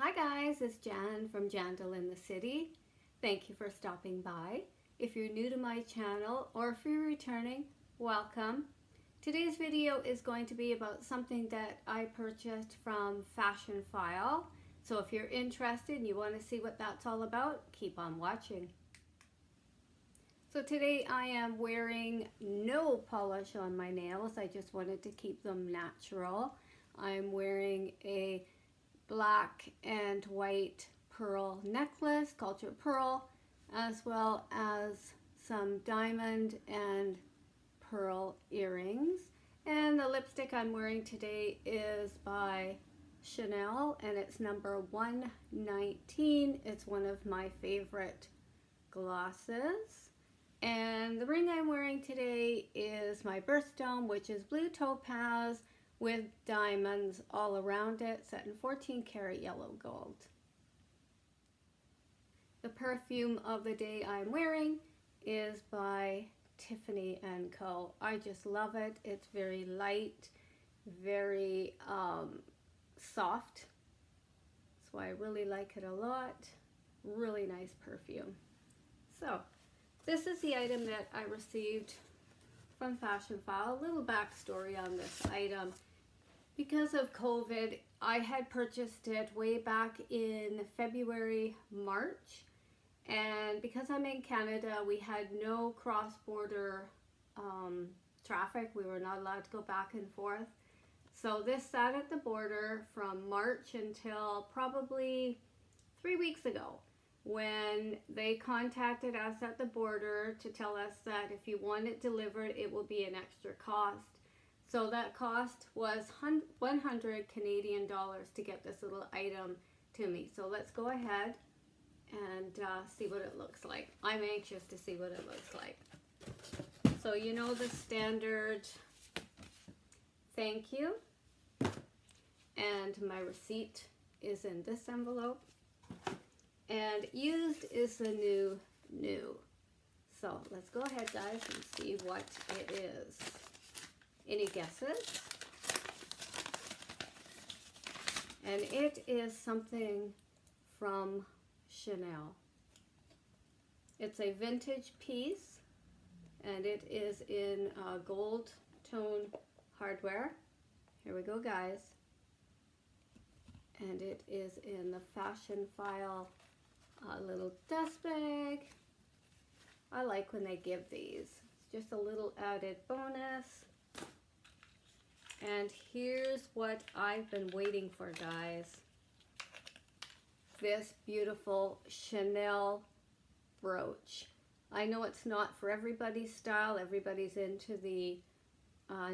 Hi guys, it's Jan from Jandle in the City. Thank you for stopping by. If you're new to my channel or if you're returning, welcome. Today's video is going to be about something that I purchased from Fashionphile. So if you're interested and you want to see what that's all about, keep on watching. So today I am wearing no polish on my nails. I just wanted to keep them natural. I'm wearing a black and white pearl necklace, cultured pearl, as well as some diamond and pearl earrings. And the lipstick I'm wearing today is by Chanel and it's number 119. It's one of my favorite glosses. And the ring I'm wearing today is my birthstone, which is blue topaz with diamonds all around it, set in 14 karat yellow gold. The perfume of the day I'm wearing is by Tiffany & Co. I just love it. It's very light, very soft. So I really like it a lot. Really nice perfume. So this is the item that I received from Fashionphile. A little backstory on this item. Because of COVID, I had purchased it way back in February, March, and because I'm in Canada, we had no cross-border traffic. We were not allowed to go back and forth. So this sat at the border from March until probably 3 weeks ago, when they contacted us at the border to tell us that if you want it delivered, it will be an extra cost. So that cost was 100 Canadian dollars to get this little item to me. So let's go ahead and see what it looks like. I'm anxious to see what it looks like. So you know the standard thank you, and my receipt is in this envelope, and used is the new. So let's go ahead, guys, and see what it is. Any guesses? And it is something from Chanel. It's a vintage piece, and it is in gold tone hardware. Here we go, guys. And it is in the Fashionphile little dust bag. I like when they give these. It's just a little added bonus. And here's what I've been waiting for, guys. This beautiful Chanel brooch. I know it's not for everybody's style. Everybody's into the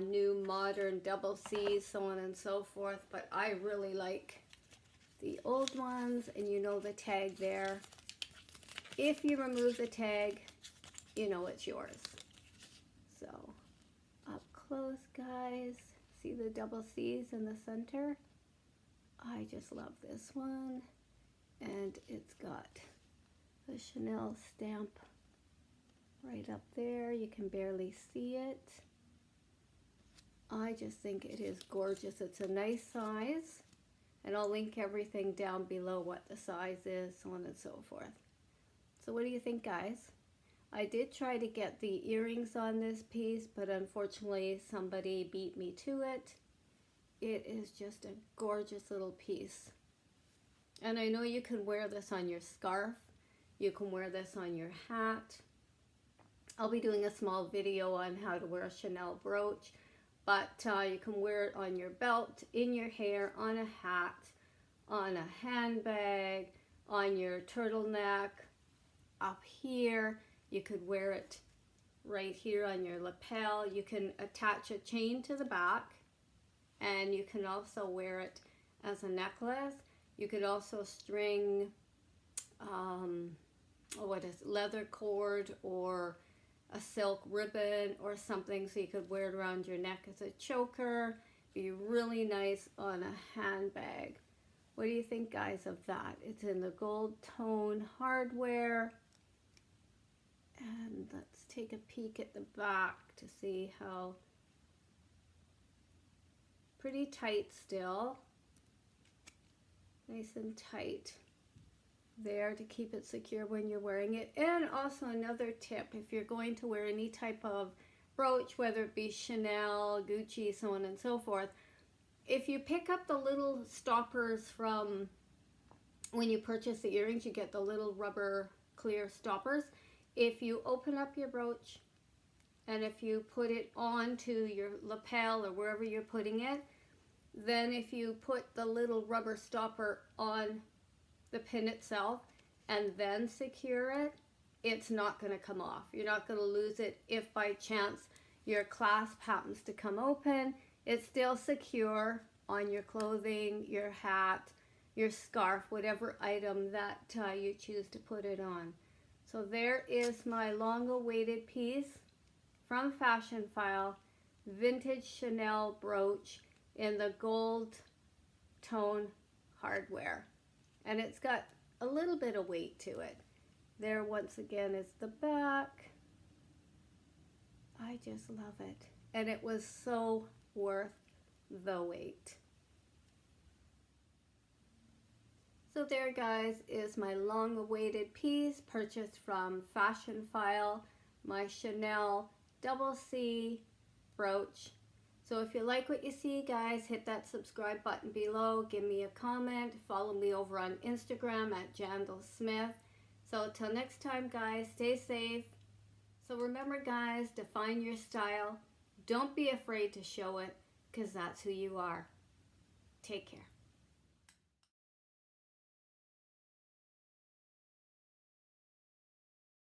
new modern double C's, so on and so forth. But I really like the old ones, and you know the tag there. If you remove the tag, you know it's yours. So, up close, guys. See the double C's in the center? I just love this one. And it's got the Chanel stamp right up there. You can barely see it. I just think it is gorgeous. It's a nice size. And I'll link everything down below what the size is, so on and so forth. So what do you think, guys? I did try to get the earrings on this piece, but unfortunately somebody beat me to it. It is just a gorgeous little piece. And I know you can wear this on your scarf. You can wear this on your hat. I'll be doing a small video on how to wear a Chanel brooch, but you can wear it on your belt, in your hair, on a hat, on a handbag, on your turtleneck, up here. You could wear it right here on your lapel. You can attach a chain to the back, and you can also wear it as a necklace. You could also string leather cord or a silk ribbon or something, so you could wear it around your neck as a choker. Be really nice on a handbag. What do you think, guys, of that? It's in the gold tone hardware. And let's take a peek at the back to see how pretty tight still. nice and tight there to keep it secure when you're wearing it. And also another tip, if you're going to wear any type of brooch, whether it be Chanel, Gucci, so on and so forth, if you pick up the little stoppers from when you purchase the earrings, you get the little rubber clear stoppers. If you open up your brooch and if you put it onto your lapel or wherever you're putting it, then if you put the little rubber stopper on the pin itself and then secure it, it's not going to come off. You're not going to lose it. If by chance your clasp happens to come open, it's still secure on your clothing, your hat, your scarf, whatever item that you choose to put it on. So there is my long-awaited piece from Fashionphile, vintage Chanel brooch in the gold tone hardware. And it's got a little bit of weight to it. There once again is the back. I just love it. And it was so worth the wait. So there, guys, is my long-awaited piece purchased from Fashionphile, my Chanel Double C brooch. So if you like what you see, guys, hit that subscribe button below, give me a comment, follow me over on Instagram at Jandle Smith. So till next time, guys, stay safe. So remember, guys, define your style. Don't be afraid to show it, because that's who you are. Take care.